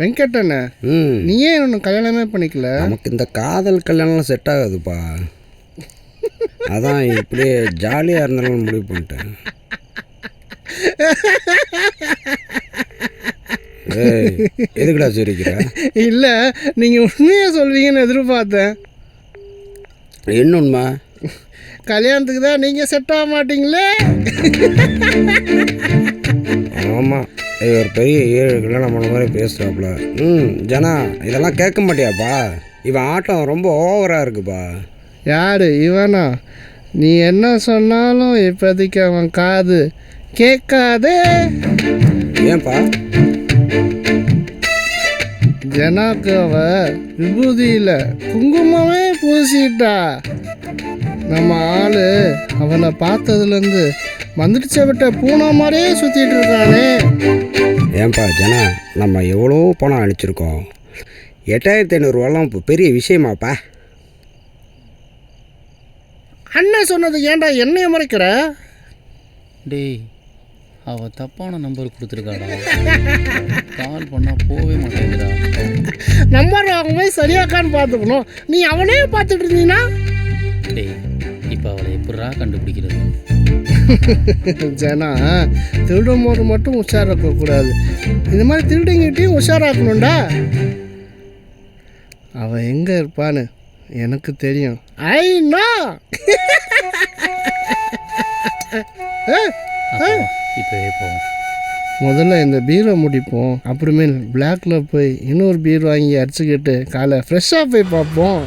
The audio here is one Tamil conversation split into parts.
வெங்கடண்ண, நீ ஏன் ஒன்று கல்யாணமே பண்ணிக்கல? நமக்கு இந்த காதல் கல்யாணம்லாம் செட் ஆகாதுப்பா. அதான் இப்படியே ஜாலியாக இருந்தாலும் முடிவு பண்ணிட்டேன். எதுக்குடா சிரிக்கிற? இல்லை, நீங்கள் உண்மையாக சொல்வீங்கன்னு எதிர்பார்த்தேன். என்ன உண்மை? கல்யாணத்துக்கு தான் நீங்கள் செட் ஆக மாட்டீங்களே. ஆமாம், ஒரு பெரிய ஏழு கல்யாணம் பண்ண மாதிரி பேசுகிறாப்புல. ஜனா, இதெல்லாம் கேட்க மாட்டியாப்பா? இவன் ஆட்டம் ரொம்ப ஓவராக இருக்குப்பா. யார் இவனா? நீ என்ன சொன்னாலும் இப்போதைக்கு அவன் காது கேட்காதே. ஏன்பா? ஜனாக்கு அவ விபூதியில் குங்குமமே பூசிட்டா. நம்ம ஆள் அவனை பார்த்ததுலேருந்து வந்துடுச்ச விட்ட பூனை மாதிரியே சுற்றிட்டு இருக்கானே. ஏன்பா ஜனா, நம்ம எவ்வளோ பணம் அனுப்பிச்சிருக்கோம். 8500 இப்போ பெரிய விஷயமாப்பா. அண்ணன் சொன்னது ஏன்டா என்னைய மறைக்கிற? டேய், அவள் தப்பான நம்பர் கொடுத்துருக்காடா. கால் பண்ணால் போகவே மாட்டேங்கிறா. நம்பர் வாங்கும்போது சரியாக்கான்னு பார்த்துக்கணும். நீ அவனே பார்த்துட்டு இருந்தீங்கன்னா? டேய், இப்போ அவளை எப்படா கண்டுபிடிக்கிறது? ஜனா, திருடும் போது மட்டும் உஷாராக இருக்கக்கூடாது. இந்த மாதிரி திருடுங்கிட்டையும் உஷாராக்கணும்டா. அவன் எங்கே இருப்பான்னு எனக்கு தெரியும். ஐநா இப்போவே போவோம். முதல்ல இந்த பீரோ முடிப்போம். அப்புறமே பிளாக்ல போய் இன்னொரு பீரோ வாங்கி அடிச்சுக்கிட்டு காலை ஃப்ரெஷ்ஷாக போய் பார்ப்போம்.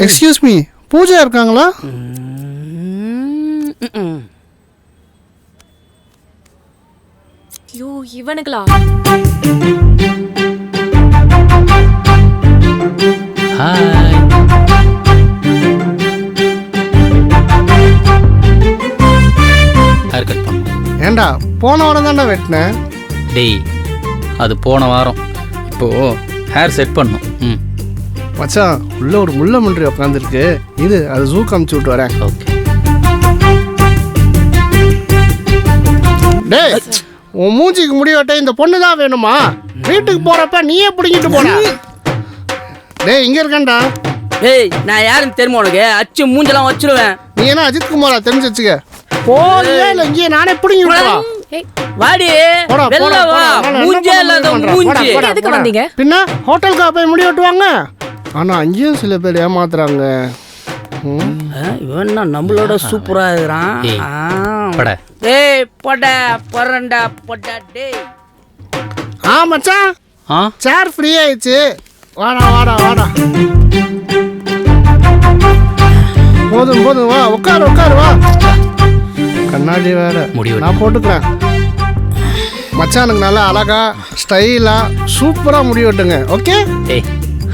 எக்ஸ்கியூஸ் மீ, பூஜா இருக்காங்களா? ஐயோ, இவனுங்களா? ஹாய். ஹேர் கட் பண்ண. ஏண்டா, போன வாரம் தாண்டா வெட்டினேன். டேய், அது போன வாரம். இப்போது ஹேர் செட் பண்ணும். மச்சான், உள்ள ஒரு முள்ள முன்றி உட்காந்துருக்கு. இது அது ஜூக்கு அமுச்சு விட்டு வரேன். ஓகே. டேய், உன் மூஞ்சிக்கு முடி வெட்ட இந்த பொண்ணு தான் வேணுமா? வீட்டுக்கு போறப்ப நீயே பிடிங்கிட்டு போன. டேய், இங்க இருக்கேன்டா. டேய், நான் யாருன்னு தெரியுமா உனக்கு? அச்சு மூஞ்செல்லாம் வச்சிருவேன். நீ என்ன அஜித் குமாரா? தெரிஞ்சு வச்சுக்க. போறியா இல்லை இங்கே நானே பிடிங்கி விடலாம். வாடி, வெளில வா. மூஞ்சே இல்லாத மூஞ்சி. எதுக்கு வந்தீங்க? பின்ன ஹோட்டலுக்கா போய் முடி வெட்டுவாங்க? ஆனா அங்கேயும் சில பேர் ஏமாத்துறாங்க. இவன் நம்மளோட சூப்பரா இருக்கிறான். டேய், போடா போறண்டா போடா. டேய், மச்சான், சேர் ஃப்ரீ ஆயிடுச்சு. வாடா வாடா வாடா. போதும் போதும், வா உட்காரு உட்காரு வா. கண்ணாடி வேற நான் போட்டுக்கிறேன். மச்சானுக்கு நல்லா அழகா ஸ்டைலா சூப்பரா முடி வெட்டுங்க. ஓகே?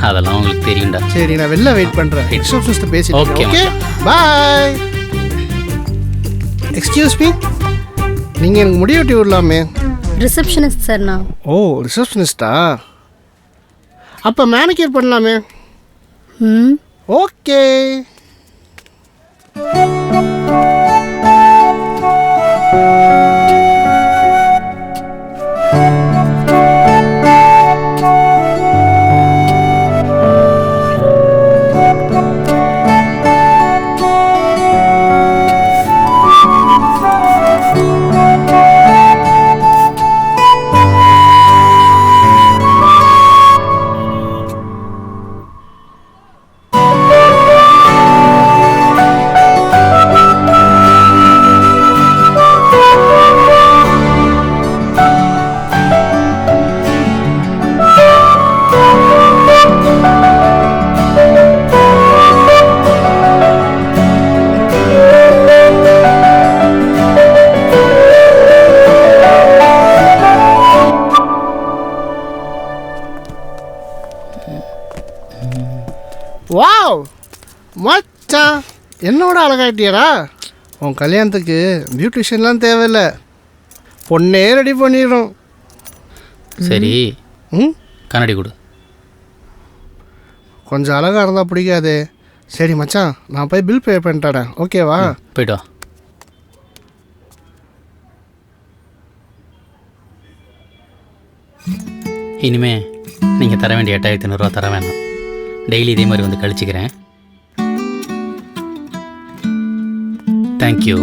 அதெல்லாம் உங்களுக்கு தெரியும்டா. சரி, நான் வெளில வெயிட் பண்றேன். ரிசப்ஷனிஸ்ட் பேசிட்டு. ஓகே, பாய். எக்ஸ்கியூஸ் மீ, நீங்க எனக்கு முடி வெட்டி விடலாமே? ரிசப்ஷனிஸ்ட் சார் நான். ஓ, ரிசப்ஷனிஸ்டா? அப்ப மேனிக்யூர் பண்ணலாமே? ஓகே. வாவ் மச்சான், என்னோட அழகாயிட்டியடா. உன் கல்யாணத்துக்கு பியூட்டிஷியன்லாம் தேவையில்லை, பொண்ணே ரெடி பண்ணிடும். சரி, கண்ணாடி கொடு. கொஞ்சம் அழகாக இருந்தால் பிடிக்காது. சரி மச்சான், நான் போய் பில் பே பண்ணிட்டேன். ஓகேவா? போய்ட்டு வா. இனிமே நீங்கள் தர வேண்டிய 8500 தர வேணாம். டெய்லி இதே மாதிரி வந்து கழிச்சிக்கிறேன். தேங்க்யூ.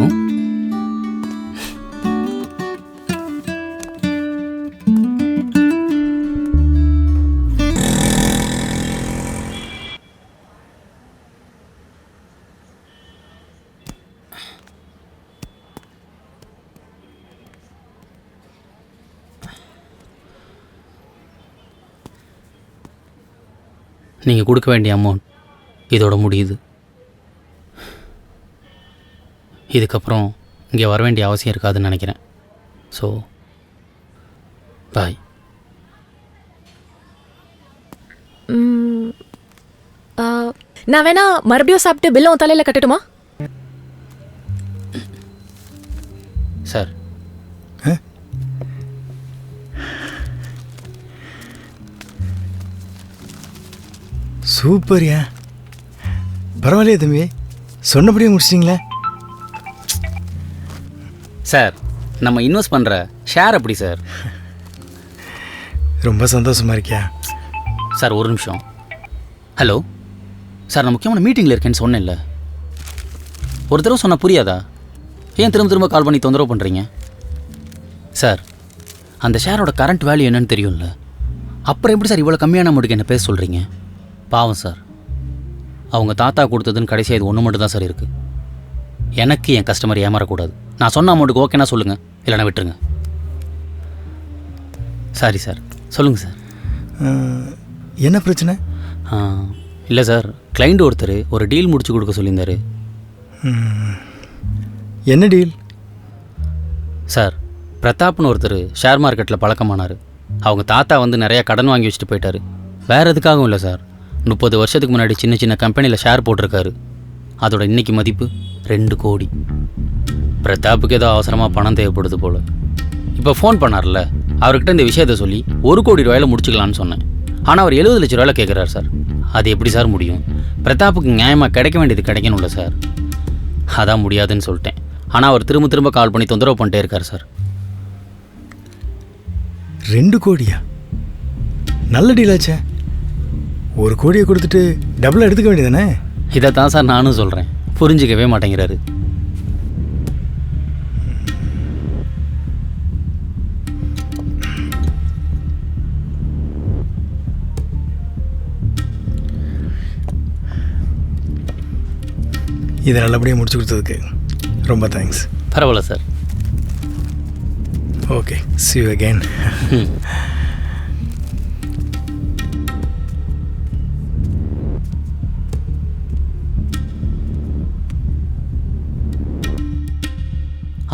நீங்கள் கொடுக்க வேண்டிய அமௌண்ட் இதோட முடியுது. இதுக்கப்புறம் இங்கே வர வேண்டிய அவசியம் இருக்காதுன்னு நினைக்கிறேன். So bye. நான் வேணா மறுபடியும் சாப்பிட்டு பில்லும் தலையில் கட்டட்டுமா? சார், சூப்பர்யா, பரவாயில்லையே தம்பி, சொன்னபடியே முடிச்சிட்டிங்களே. சார் நம்ம இன்வெஸ்ட் பண்ணுற ஷேர் அப்படி சார். ரொம்ப சந்தோஷமா இருக்கியா? சார் ஒரு நிமிஷம். ஹலோ சார், நான் முக்கியமான மீட்டிங்கில் இருக்கேன்னு சொன்னேன்ல. ஒரு தடவை சொன்னால் புரியாதா? ஏன் திரும்ப திரும்ப கால் பண்ணி தொந்தரவு பண்ணுறீங்க? சார், அந்த ஷேரோட கரண்ட் வேல்யூ என்னன்னு தெரியும்ல. அப்புறம் எப்படி சார் இவ்வளோ கம்மியான அமௌண்ட்டுக்கு என்ன பேச சொல்கிறீங்க? பாவம் சார், அவங்க தாத்தா கொடுத்ததுன்னு கடைசியாக இது ஒன்று மட்டும் தான் சார் இருக்குது. எனக்கு என் கஸ்டமர் ஏமாறக்கூடாது. நான் சொன்ன அமௌண்ட்டுக்கு ஓகேனா சொல்லுங்கள், இல்லைனா விட்டுருங்க. Sorry sir. சொல்லுங்கள் சார். என்ன பிரச்சனை? இல்லை சார், கிளைண்ட் ஒருத்தர் ஒரு டீல் முடிச்சு கொடுக்க சொல்லியிருந்தார். என்ன டீல்? சார், பிரதாப்னு ஒருத்தர் ஷேர் மார்க்கெட்டில் பழக்கமானார். அவங்க தாத்தா வந்து நிறையா கடன் வாங்கி வச்சுட்டு போயிட்டார். வேறு எதுக்காகவும் இல்லை சார், 30 வருஷத்துக்கு முன்னாடி சின்ன சின்ன கம்பெனியில் ஷேர் போட்டிருக்காரு. அதோட இன்றைக்கி மதிப்பு 2 கோடி. பிரதாப்புக்கு ஏதோ அவசரமாக பணம் தேவைப்படுது போல். இப்போ ஃபோன் பண்ணார்ல, அவர்கிட்ட இந்த விஷயத்தை சொல்லி 1 கோடி ரூபாயில் முடிச்சுக்கலான்னு சொன்னேன். ஆனால் அவர் 70 லட்ச ரூபாயில் கேட்குறாரு சார். அது எப்படி சார் முடியும்? பிரதாப்புக்கு நியாயமாக கிடைக்க வேண்டியது கிடைக்கணும்ல சார். அதான் முடியாதுன்னு சொல்லிட்டேன். ஆனால் அவர் திரும்ப திரும்ப கால் பண்ணி தொந்தரவு பண்ணிட்டே இருக்கார் சார். 2 கோடியா? நல்ல டீலாச்சே. 1 கோடியை கொடுத்துட்டு டபுளாக எடுத்துக்க வேண்டியதானே? இதை தான் சார் நானும் சொல்கிறேன், புரிஞ்சிக்கவே மாட்டேங்கிறாரு. இதை நல்லபடியாக முடிச்சு கொடுத்ததுக்கு ரொம்ப தேங்க்ஸ். பரவாயில்ல sir. Okay, see you again.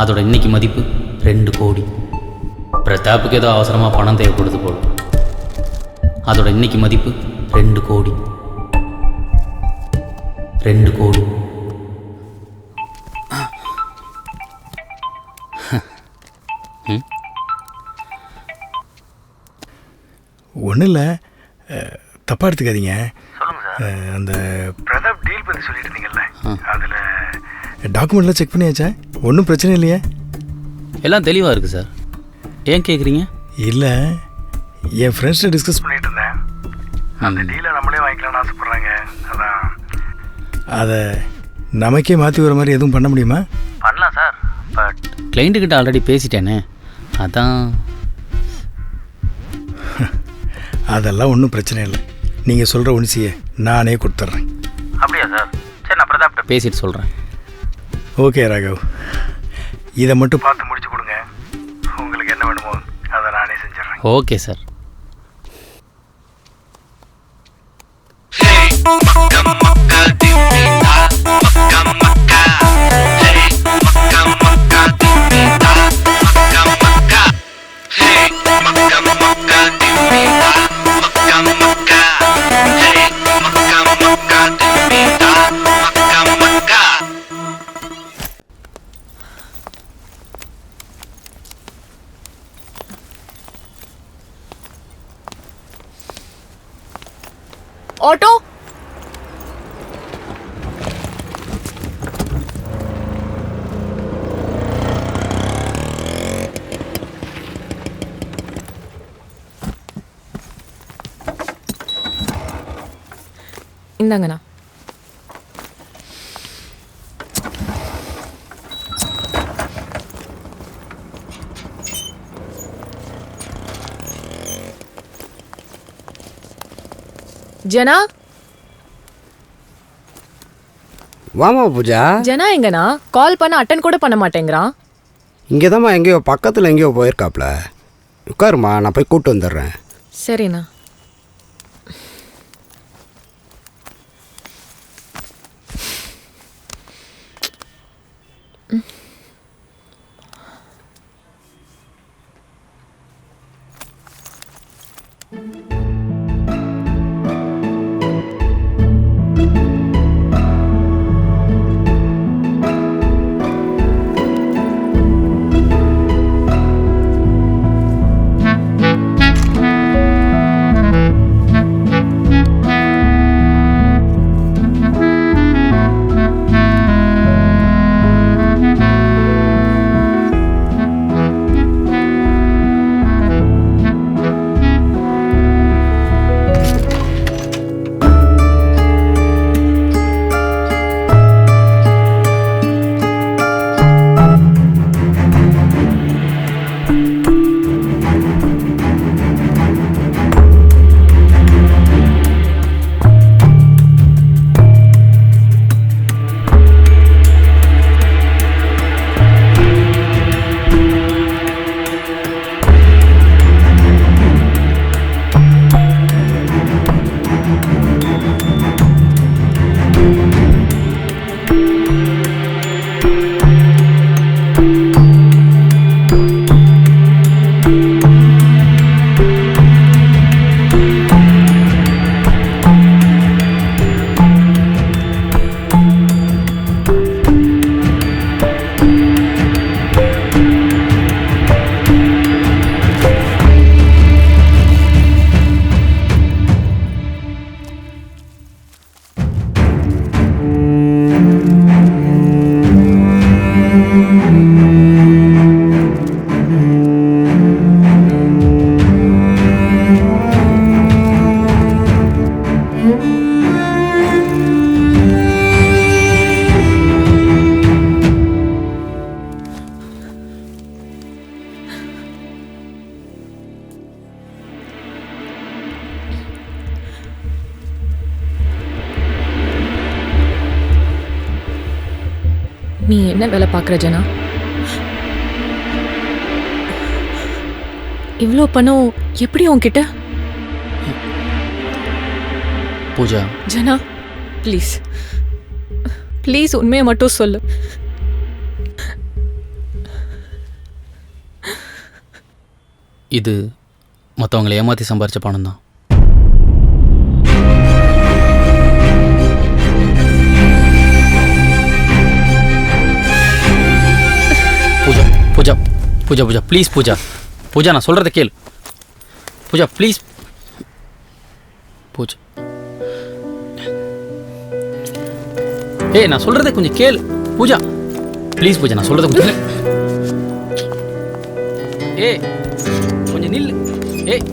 அதோட இன்னைக்கு மதிப்பு 2 கோடி. பிரதாப்புக்கு ஏதோ அவசரமாக பணம் தேவைப்படுது போல். அதோட இன்னைக்கு மதிப்பு 2 கோடி. 2 கோடி. ஒன்றும் இல்லை, தப்பாக எடுத்துக்காதீங்க. அந்த பிரதாப் டீல் பற்றி சொல்லிட்டு இருந்தீங்கல்ல, அதில் டாக்குமெண்ட்லாம் செக் பண்ணியாச்சா? ஒன்றும் பிரச்சனை இல்லையா? எல்லாம் தெளிவாக இருக்குது சார். ஏன் கேட்குறீங்க? இல்லை, என் ஃப்ரெண்ட்ஸ்கிட்ட டிஸ்கஸ் பண்ணிட்டு இருந்தேன். அந்த டீலை நம்மளே வாங்கிக்கலாம்னு ஆசைப்பட்றாங்க. அதான் அதை நமக்கே மாற்றி வர மாதிரி எதுவும் பண்ண முடியுமா? பண்ணலாம் சார், பட் கிளைண்ட்டுக்கிட்ட ஆல்ரெடி பேசிட்டேனே, அதான். அதெல்லாம் ஒன்றும் பிரச்சனை இல்லை. நீங்கள் சொல்கிற உணிசியை நானே கொடுத்துட்றேன். அப்படியா சார்? சரி, நான் பிரதாப்கிட்ட பேசிட்டு சொல்கிறேன். ஓகே ராகவ், இதை மட்டும் பார்த்து முடிச்சு கொடுங்க. உங்களுக்கு என்ன வேணுமோ அதை நானே செஞ்சிடறேன். Okay sir. ஆட்டோ இந்தாங்கண்ணா. ஜனா வாமா பூஜா. ஜனா எங்கண்ணா? கால் பண்ண அட்டன் கூட பண்ண மாட்டேங்கிறான். இங்கே தான்மா எங்கேயோ பக்கத்தில் எங்கேயோ போயிருக்காப்ல. உட்காருமா, நான் போய் கூப்பிட்டு வந்துடுறேன். சரிண்ணா. நீ என்ன வேலை பார்க்குற ஜனா? இவ்வளோ பணம் எப்படி உன்கிட்ட? பூஜா, ஜனா ப்ளீஸ் ப்ளீஸ் உண்மையை மட்டும் சொல்லு. இது மற்றவங்களை ஏமாற்றி சம்பாரித்த பணம் தான். பூஜா பூஜா பூஜா பூஜா ப்ளீஸ் பூஜா. பூஜா நான் சொல்கிறத கேள். பூஜா ப்ளீஸ். பூஜா ஏய் நான் சொல்கிறத கொஞ்சம் கேள். பூஜா ப்ளீஸ் பூஜா, நான் சொல்கிறத கொஞ்சம் கேள். ஏய் கொஞ்சம் நில்லு. ஏய்